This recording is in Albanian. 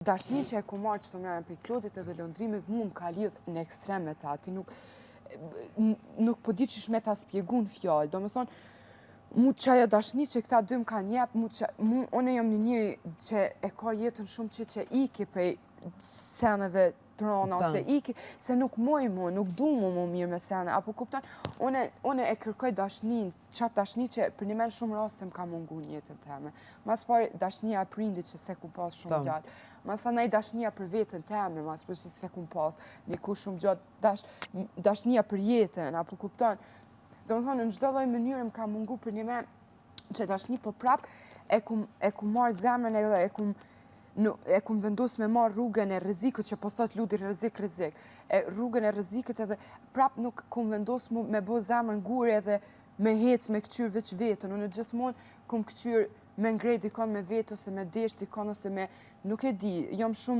Dashni që e ku marrë që të mërën për Klodit edhe lëndrimit, mu më ka lidhë në ekstrem me ta, ti nuk po di që shme ta spjegu në fjallë, do më thonë, mu që ajo dashni që këta dy më ka njepë, une jam një njëri që e ka jetën shumë që iki prej seneve të rona, ose iki, se nuk moj mu, nuk du mu mirë me sene, apo kupton, une e kërkoj dashnin, qatë dashni që për një men shumë rastë më ka mungu një jetën teme. Mas pari dashnia e prindit që se ku pas shumë gjatë. Mas anaj dashnia për vetën teme, mas për se ku pas një ku shumë gjatë, dashnia për jetën, apo kupton. Do më thonë, në çdo lloj mënyrë më ka mungu për një men që dashni po prap e ku marrë zemrën edhe e kum vendos me marrë rrugën e rrezikut që po thot Ludi rrezik. Rrugën e rrezikut edhe prap nuk kum vendos me bo zemrën gurë edhe me hec me këqyr veç vetën. Unë gjithmonë kum këqyr me ngrej dikon me vetë ose me desh dikon ose me nuk e di, jam shumë